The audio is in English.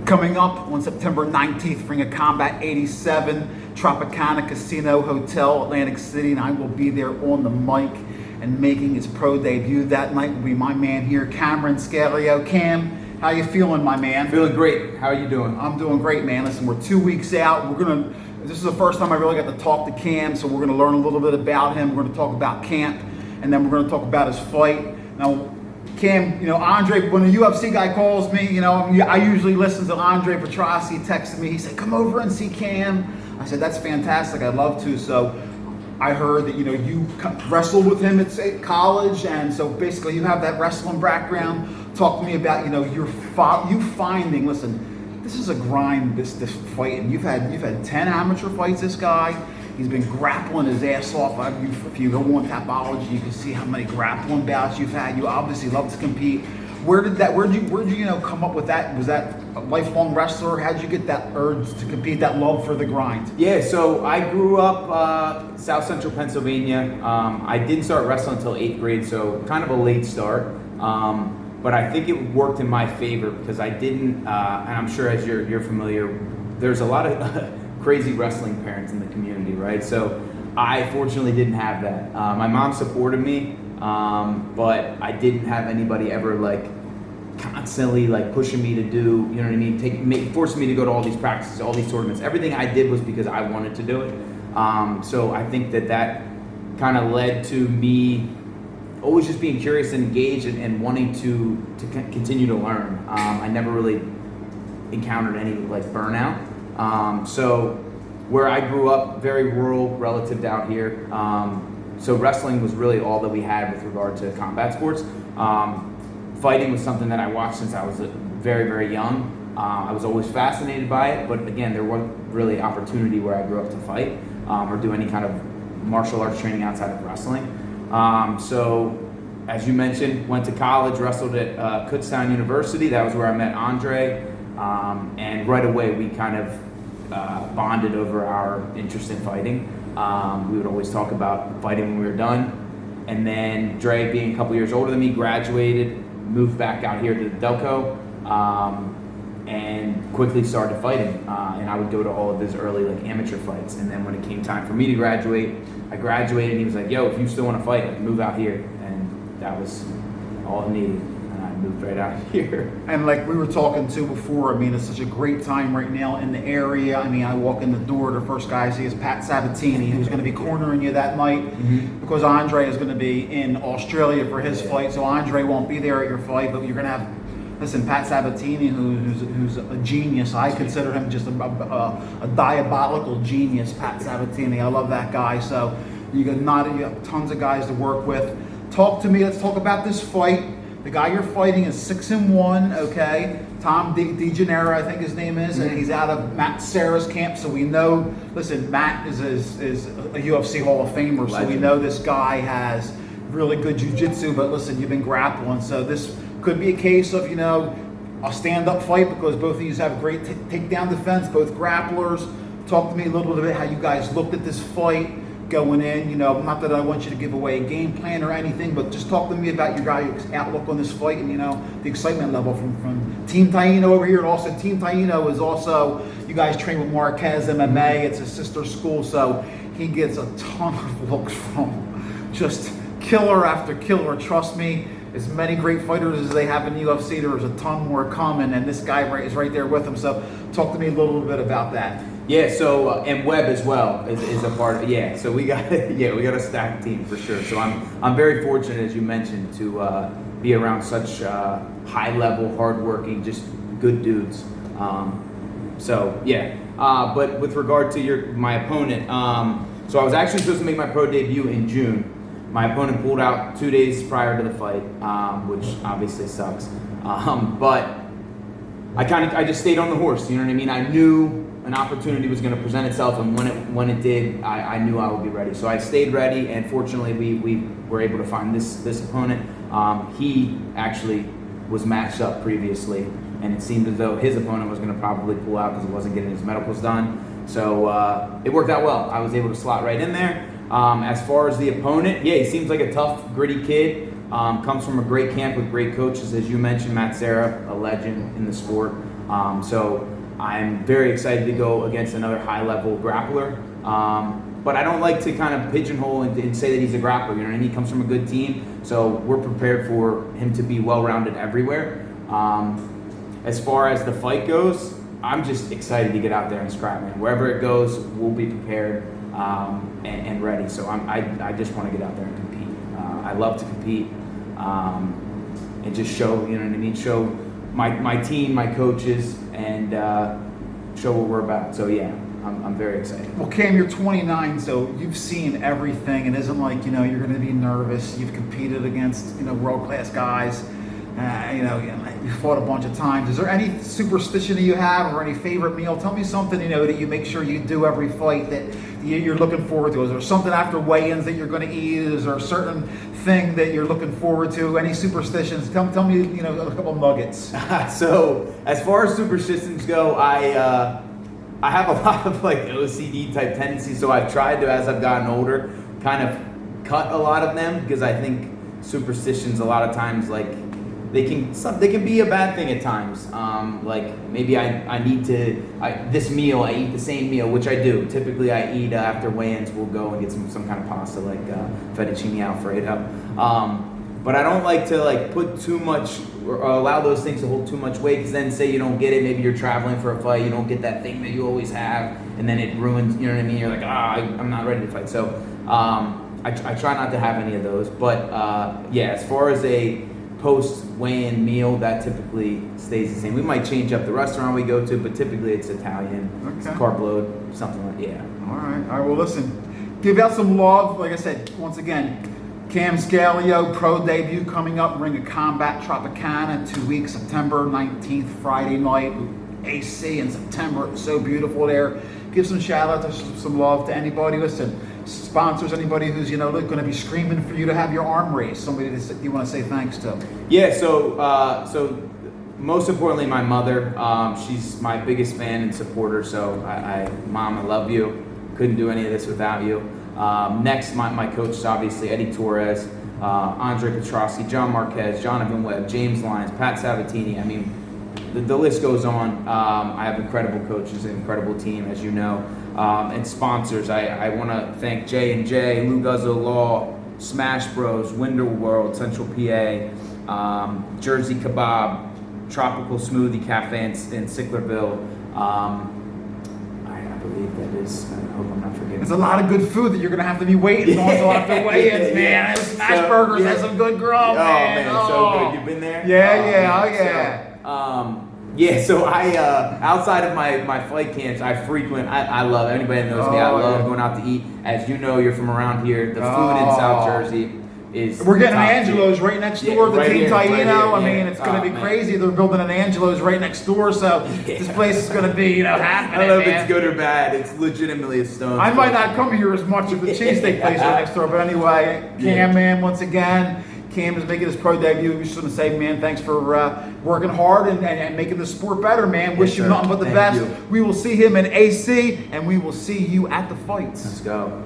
Coming up on September 19th, Ring of Combat 87, Tropicana Casino Hotel, Atlantic City, and I will be there on the mic. And making his pro debut that night will be my man here, Cameron Scalio. Cam, how you feeling, my man? Feeling great. How are you doing? I'm doing great, man. Listen, we're 2 weeks out. This is the first time I really got to talk to Cam, so we're gonna learn a little bit about him. We're gonna talk about camp, and then we're gonna talk about his fight. Now, Cam, Andre, when a UFC guy calls me, I usually listen to Andre Petrossi. He texted me. He said, "Come over and see Cam." I said, "That's fantastic. I'd love to." So I heard that you wrestled with him at college, and so basically you have that wrestling background. Talk to me about you finding. Listen, this is a grind. This fight, and you've had 10 amateur fights. This guy, he's been grappling his ass off. If you go on Tapology, you can see how many grappling bouts you've had. You obviously love to compete. Where'd you come up with that? Was that a lifelong wrestler? How'd you get that urge to compete, that love for the grind? Yeah, so I grew up South Central Pennsylvania. I didn't start wrestling until 8th grade, so kind of a late start. But I think it worked in my favor because I didn't, and I'm sure as you're familiar, there's a lot of crazy wrestling parents in the community, right? So I fortunately didn't have that. My mom supported me, but I didn't have anybody ever constantly pushing me to do, you know what I mean, forcing me to go to all these practices, all these tournaments. Everything I did was because I wanted to do it. So I think that kind of led to me always just being curious and engaged and wanting to continue to learn. I never really encountered any burnout. So where I grew up, very rural relative to out here. So wrestling was really all that we had with regard to combat sports. Fighting was something that I watched since I was very, very young. I was always fascinated by it, but again, there wasn't really opportunity where I grew up to fight or do any kind of martial arts training outside of wrestling. So as you mentioned, went to college, wrestled at Kutztown University. That was where I met Andre. And right away, we kind of bonded over our interest in fighting. We would always talk about fighting when we were done. And then Dre, being a couple years older than me, graduated, moved back out here to the Delco, and quickly started fighting. And I would go to all of his early amateur fights. And then when it came time for me to graduate, I graduated, and he was like, "Yo, if you still want to fight, move out here." And that was all it needed. Moved right out here. And like we were talking to before, it's such a great time right now in the area. I walk in the door, the first guy I see is Pat Sabatini, who's going to be cornering you that night because Andre is going to be in Australia for his fight. So Andre won't be there at your fight, but you're going to have, Pat Sabatini, who's a genius. I consider him just a diabolical genius, Pat Sabatini. I love that guy. So you have tons of guys to work with. Talk to me. Let's talk about this fight. The guy you're fighting is 6-1, okay? Tom DeGennaro, I think his name is, and he's out of Matt Serra's camp. So we know, Matt is a UFC Hall of Famer, so we know this guy has really good jiu-jitsu, but listen, you've been grappling. So this could be a case of, a stand-up fight because both of you have great takedown defense, both grapplers. Talk to me a little bit about how you guys looked at this fight going in, not that I want you to give away a game plan or anything, but just talk to me about your guys' outlook on this fight and, the excitement level from Team Taino over here. And also Team Taino is also, you guys train with Marquez MMA. It's a sister school, so he gets a ton of looks from just killer after killer. Trust me, as many great fighters as they have in the UFC, there's a ton more coming, and this guy is right there with them. So talk to me a little bit about that. Yeah, so and Webb as well is a part of it. So we got a stacked team for sure. So I'm very fortunate, as you mentioned, to be around such high level, hardworking, just good dudes. But with regard to my opponent, so I was actually supposed to make my pro debut in June. My opponent pulled out 2 days prior to the fight, which obviously sucks. But I just stayed on the horse. You know what I mean? I knew an opportunity was going to present itself, and when it did, I knew I would be ready. So I stayed ready, and fortunately, we were able to find this opponent. He actually was matched up previously, and it seemed as though his opponent was going to probably pull out because he wasn't getting his medicals done. So it worked out well. I was able to slot right in there. As far as the opponent, he seems like a tough, gritty kid. Comes from a great camp with great coaches, as you mentioned, Matt Serra, a legend in the sport. So I'm very excited to go against another high-level grappler. But I don't like to kind of pigeonhole and say that he's a grappler. You know what I mean? He comes from a good team, so we're prepared for him to be well-rounded everywhere. As far as the fight goes, I'm just excited to get out there and scrap, man. Wherever it goes, we'll be prepared and ready. So I just want to get out there and compete. I love to compete and just show, you know what I mean? Show my team, my coaches, and show what we're about. So yeah, I'm very excited. Well, Cam, you're 29, so you've seen everything. It isn't like, you're going to be nervous. You've competed against, world-class guys. You fought a bunch of times. Is there any superstition that you have or any favorite meal? Tell me something, that you make sure you do every fight that you're looking forward to. Is there something after weigh-ins that you're going to eat? Is there a certain thing that you're looking forward to? Any superstitions? Tell me, a couple nuggets. So as far as superstitions go, I have a lot of like OCD type tendencies. So I've tried to, as I've gotten older, kind of cut a lot of them, because I think superstitions a lot of times, like, they can be a bad thing at times. Like maybe I need to, this meal, I eat the same meal, which I do. Typically I eat after weigh-ins, we'll go and get some kind of pasta, like fettuccine alfredo. But I don't like to like put too much or allow those things to hold too much weight, because then say you don't get it, maybe you're traveling for a fight, you don't get that thing that you always have, and then it ruins, you know what I mean? You're like, I'm not ready to fight. So I try not to have any of those. But yeah, as far as a post weigh-in meal, that typically stays the same. We might change up the restaurant we go to, but typically it's Italian, it's carb load, something like that. Yeah. All right. Well, listen, give out some love. Like I said, once again, Cam Scalio, pro debut coming up, Ring of Combat Tropicana, 2 weeks, September 19th, Friday night, AC in September. It's so beautiful there. Give some shout out, some love to anybody. Listen, sponsors, anybody who's going to be screaming for you to have your arm raised. Somebody that you want to say thanks to. Yeah. So most importantly, my mother. She's my biggest fan and supporter. So Mom, I love you. Couldn't do any of this without you. Next, my coaches, obviously, Eddie Torres, Andre Petrosky, John Marquez, Jonathan Webb, James Lyons, Pat Sabatini. I mean, the list goes on. I have incredible coaches, an incredible team, as you know. And sponsors, I want to thank J&J, Lou Guzzo Law, Smash Bros, Window World, Central PA, Jersey Kebab, Tropical Smoothie Cafe in Sicklerville. I believe that is, I hope I'm not forgetting. There's a lot of good food that you're going to have to be waiting on until after weigh-ins, man. Smash Burgers has some good grub, man. So good. You've been there? Yeah. So I, outside of my fight camps, I love, anybody that knows me, I love going out to eat. As you know, you're from around here. The food in South Jersey is We're getting an Angelo's right next door to Team Taino. I mean, it's going to be crazy. They're building an Angelo's right next door, so this place is going to be, happening. I don't know if it's good or bad. It's legitimately a stone. I might not come here as much if the cheesesteak place right next door, but anyway, Cam, man, once again, Cam is making his pro debut. We just want to say, man, thanks for working hard and making the sport better, man. Wish you nothing but the best. We will see him in AC, and we will see you at the fights. Let's go.